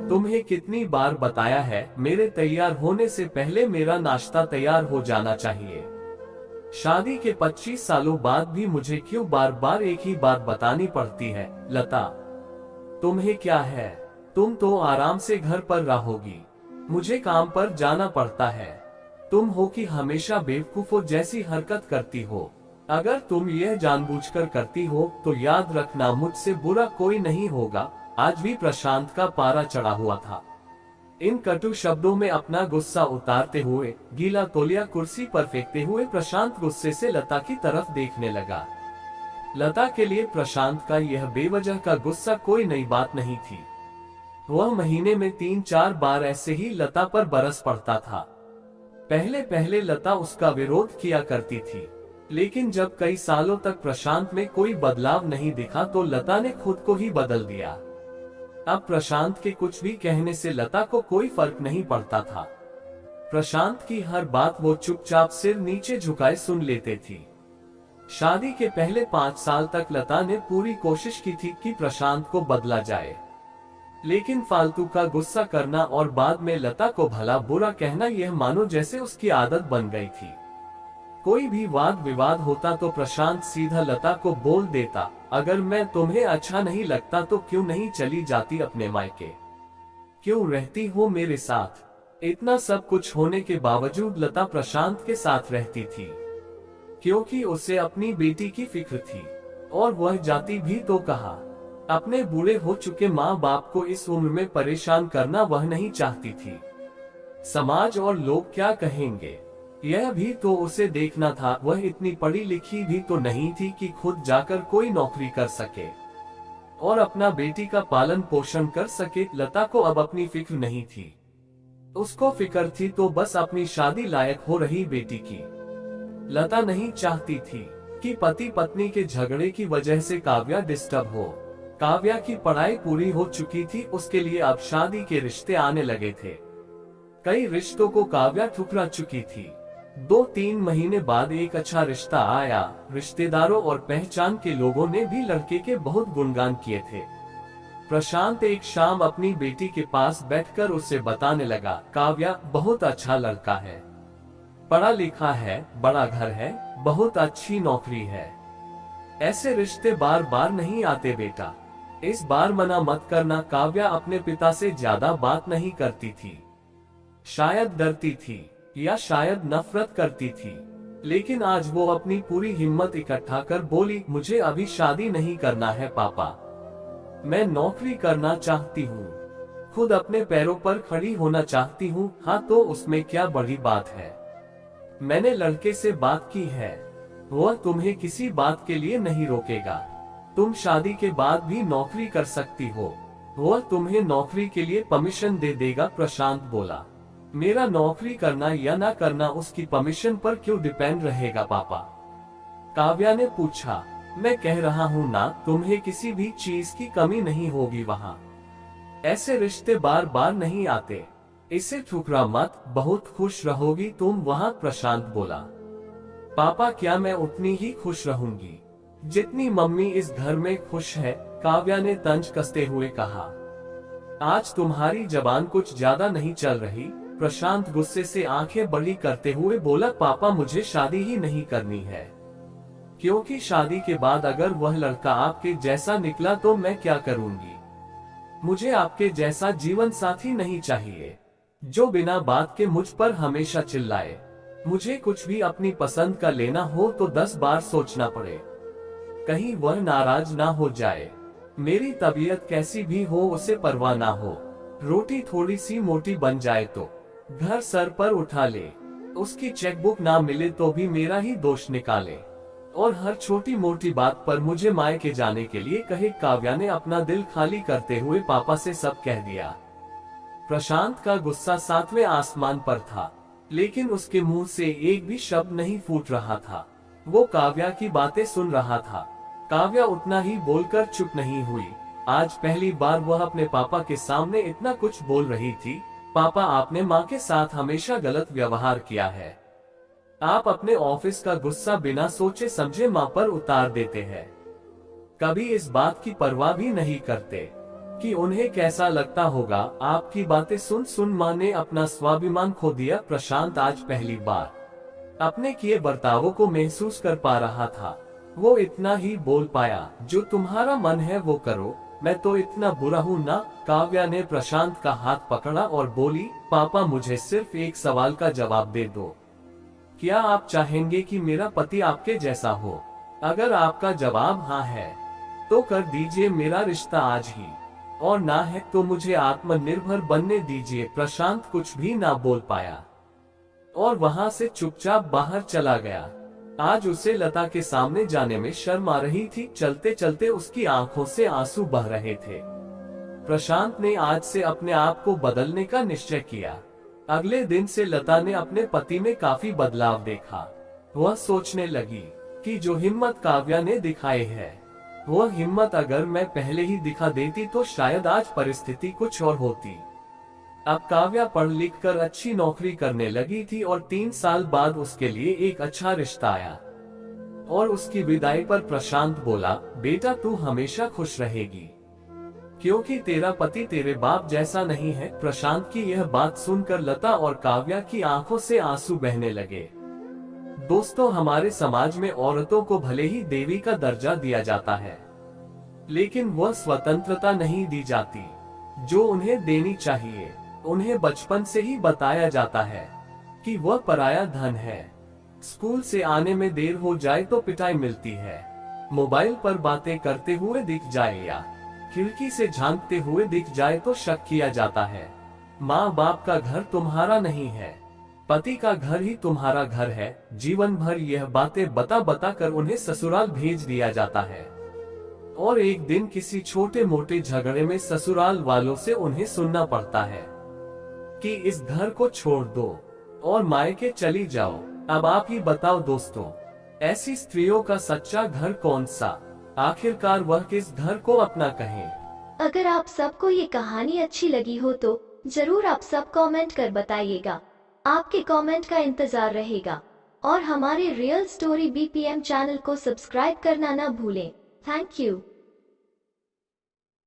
तुम्हें कितनी बार बताया है, मेरे तैयार होने से पहले मेरा नाश्ता तैयार हो जाना चाहिए। शादी के 25 सालों बाद भी मुझे क्यों बार बार एक ही बात बतानी पड़ती है? लता, तुम्हें क्या है? तुम तो आराम से घर पर रहोगी, मुझे काम पर जाना पड़ता है। तुम हो कि हमेशा बेवकूफों जैसी हरकत करती हो। अगर तुम यह जानबूझकर करती हो तो याद रखना, मुझसे बुरा कोई नहीं होगा। आज भी प्रशांत का पारा चढ़ा हुआ था। इन कटु शब्दों में अपना गुस्सा उतारते हुए, गीला तौलिया कुर्सी पर फेंकते हुए प्रशांत गुस्से से लता की तरफ देखने लगा। लता के लिए प्रशांत का यह बेवजह का गुस्सा कोई नई बात नहीं थी। वह महीने में 3-4 बार ऐसे ही लता पर बरस पड़ता था। पहले पहले लता उसका विरोध किया करती थी, लेकिन जब कई सालों तक प्रशांत में कोई बदलाव नहीं दिखा तो लता ने खुद को ही बदल दिया। अब प्रशांत के कुछ भी कहने से लता को कोई फर्क नहीं पड़ता था। प्रशांत की हर बात वो चुपचाप सिर नीचे झुकाए सुन लेते थी। शादी के पहले 5 साल तक लता ने पूरी कोशिश की थी कि प्रशांत को बदला जाए, लेकिन फालतू का गुस्सा करना और बाद में लता को भला बुरा कहना, यह मानो जैसे उसकी आदत बन गई थी। कोई भी वाद विवाद होता तो प्रशांत सीधा लता को बोल देता, अगर मैं तुम्हें अच्छा नहीं लगता तो क्यों नहीं चली जाती अपने मायके? क्यों रहती हो मेरे साथ? इतना सब कुछ होने के बावजूद लता प्रशांत के साथ रहती थी, क्योंकि उसे अपनी बेटी की फिक्र थी। और वह जाती भी तो कहा। अपने बूढ़े हो चुके माँ बाप को इस उम्र में परेशान करना वह नहीं चाहती थी। समाज और लोग क्या कहेंगे, यह भी तो उसे देखना था। वह इतनी पढ़ी लिखी भी तो नहीं थी कि खुद जाकर कोई नौकरी कर सके और अपना बेटी का पालन पोषण कर सके। लता को अब अपनी फिक्र नहीं थी, उसको फिक्र थी तो बस अपनी शादी लायक हो रही बेटी की। लता नहीं चाहती थी कि पति पत्नी के झगड़े की वजह से काव्या डिस्टर्ब हो। काव्या की पढ़ाई पूरी हो चुकी थी, उसके लिए अब शादी के रिश्ते आने लगे थे। कई रिश्तों को काव्या ठुकरा चुकी थी। 2-3 महीने बाद एक अच्छा रिश्ता आया। रिश्तेदारों और पहचान के लोगों ने भी लड़के के बहुत गुणगान किए थे। प्रशांत एक शाम अपनी बेटी के पास बैठकर उसे बताने लगा, काव्या बहुत अच्छा लड़का है, पढ़ा लिखा है, बड़ा घर है, बहुत अच्छी नौकरी है। ऐसे रिश्ते बार बार नहीं आते बेटा, इस बार मना मत करना। काव्या अपने पिता से ज्यादा बात नहीं करती थी। शायद डरती थी या शायद नफरत करती थी, लेकिन आज वो अपनी पूरी हिम्मत इकट्ठा कर बोली, मुझे अभी शादी नहीं करना है पापा, मैं नौकरी करना चाहती हूँ, खुद अपने पैरों पर खड़ी होना चाहती हूँ। हाँ तो उसमें क्या बड़ी बात है? मैंने लड़के से बात की है, वह तुम्हें किसी बात के लिए नहीं रोकेगा। तुम शादी के बाद भी नौकरी कर सकती हो, वह तुम्हें नौकरी के लिए परमिशन दे देगा। प्रशांत बोला, मेरा नौकरी करना या ना करना उसकी परमिशन पर क्यों डिपेंड रहेगा पापा? काव्या ने पूछा। मैं कह रहा हूँ ना, तुम्हें किसी भी चीज की कमी नहीं होगी वहाँ। ऐसे रिश्ते बार बार नहीं आते, इसे ठुकरा मत, बहुत खुश रहोगी तुम वहाँ। प्रशांत बोला, पापा क्या मैं उतनी ही खुश रहूंगी जितनी मम्मी इस घर में खुश है? काव्या ने तंज कसते हुए कहा, आज तुम्हारी जबान कुछ ज्यादा नहीं चल रही। प्रशांत गुस्से से आंखें बड़ी करते हुए बोला, पापा मुझे शादी ही नहीं करनी है, क्योंकि शादी के बाद अगर वह लड़का आपके जैसा निकला तो मैं क्या करूंगी? मुझे आपके जैसा जीवन साथी नहीं चाहिए जो बिना बात के मुझ पर हमेशा चिल्लाए। मुझे कुछ भी अपनी पसंद का लेना हो तो 10 बार सोचना पड़े, कहीं वह नाराज ना हो जाए। मेरी तबीयत कैसी भी हो उसे परवाह ना हो, रोटी थोड़ी सी मोटी बन जाए तो घर सर पर उठा ले, उसकी चेकबुक ना मिले तो भी मेरा ही दोष निकाले, और हर छोटी मोटी बात पर मुझे मायके जाने के लिए कहे। काव्या ने अपना दिल खाली करते हुए पापा से सब कह दिया। प्रशांत का गुस्सा 7वें आसमान पर था, लेकिन उसके मुंह से एक भी शब्द नहीं फूट रहा था। वो काव्या की बातें सुन रहा था। काव्या उतना ही बोलकर चुप नहीं हुई। आज पहली बार वह अपने पापा के सामने इतना कुछ बोल रही थी। पापा, आपने माँ के साथ हमेशा गलत व्यवहार किया है। आप अपने ऑफिस का गुस्सा बिना सोचे समझे माँ पर उतार देते हैं, कभी इस बात की परवाह भी नहीं करते। कि उन्हें कैसा लगता होगा। आपकी बातें सुन सुन माँ ने अपना स्वाभिमान खो दिया। प्रशांत आज पहली बार अपने किए बर्तावों को महसूस कर पा रहा था। वो इतना ही बोल पाया, जो तुम्हारा मन है वो करो, मैं तो इतना बुरा हूँ ना। काव्या ने प्रशांत का हाथ पकड़ा और बोली, पापा मुझे सिर्फ एक सवाल का जवाब दे दो। क्या आप चाहेंगे कि मेरा पति आपके जैसा हो? अगर आपका जवाब हाँ है तो कर दीजिए मेरा रिश्ता आज ही, और ना है तो मुझे आत्मनिर्भर बनने दीजिए। प्रशांत कुछ भी ना बोल पाया और वहां से चुपचाप बाहर चला गया। आज उसे लता के सामने जाने में शर्म आ रही थी। चलते चलते उसकी आंखों से आंसू बह रहे थे। प्रशांत ने आज से अपने आप को बदलने का निश्चय किया। अगले दिन से लता ने अपने पति में काफी बदलाव देखा। वह सोचने लगी कि जो हिम्मत काव्या ने दिखाई है, वह हिम्मत अगर मैं पहले ही दिखा देती तो शायद आज परिस्थिति कुछ और होती। अब काव्या पढ़ लिख कर अच्छी नौकरी करने लगी थी और 3 साल बाद उसके लिए एक अच्छा रिश्ता आया। और उसकी विदाई पर प्रशांत बोला, बेटा तू हमेशा खुश रहेगी, क्योंकि तेरा पति तेरे बाप जैसा नहीं है। प्रशांत की यह बात सुनकर लता और काव्या की आंखों से आंसू बहने लगे। दोस्तों, हमारे समाज में औरतों को भले ही देवी का दर्जा दिया जाता है, लेकिन वह स्वतंत्रता नहीं दी जाती जो उन्हें देनी चाहिए। उन्हें बचपन से ही बताया जाता है कि वह पराया धन है। स्कूल से आने में देर हो जाए तो पिटाई मिलती है। मोबाइल पर बातें करते हुए दिख जाए या खिड़की से झांकते हुए दिख जाए तो शक किया जाता है। माँ बाप का घर तुम्हारा नहीं है, पति का घर ही तुम्हारा घर है। जीवन भर यह बातें बता बता कर उन्हें ससुराल भेज दिया जाता है, और एक दिन किसी छोटे मोटे झगड़े में ससुराल वालों से उन्हें सुनना पड़ता है कि इस घर को छोड़ दो और मायके चली जाओ। अब आप ही बताओ दोस्तों, ऐसी स्त्रियों का सच्चा घर कौन सा? आखिरकार वह किस घर को अपना कहें? अगर आप सबको ये कहानी अच्छी लगी हो तो जरूर आप सब कमेंट कर बताइएगा। आपके कमेंट का इंतजार रहेगा, और हमारे रियल स्टोरी BPM चैनल को सब्सक्राइब करना ना भूलें। Thank you.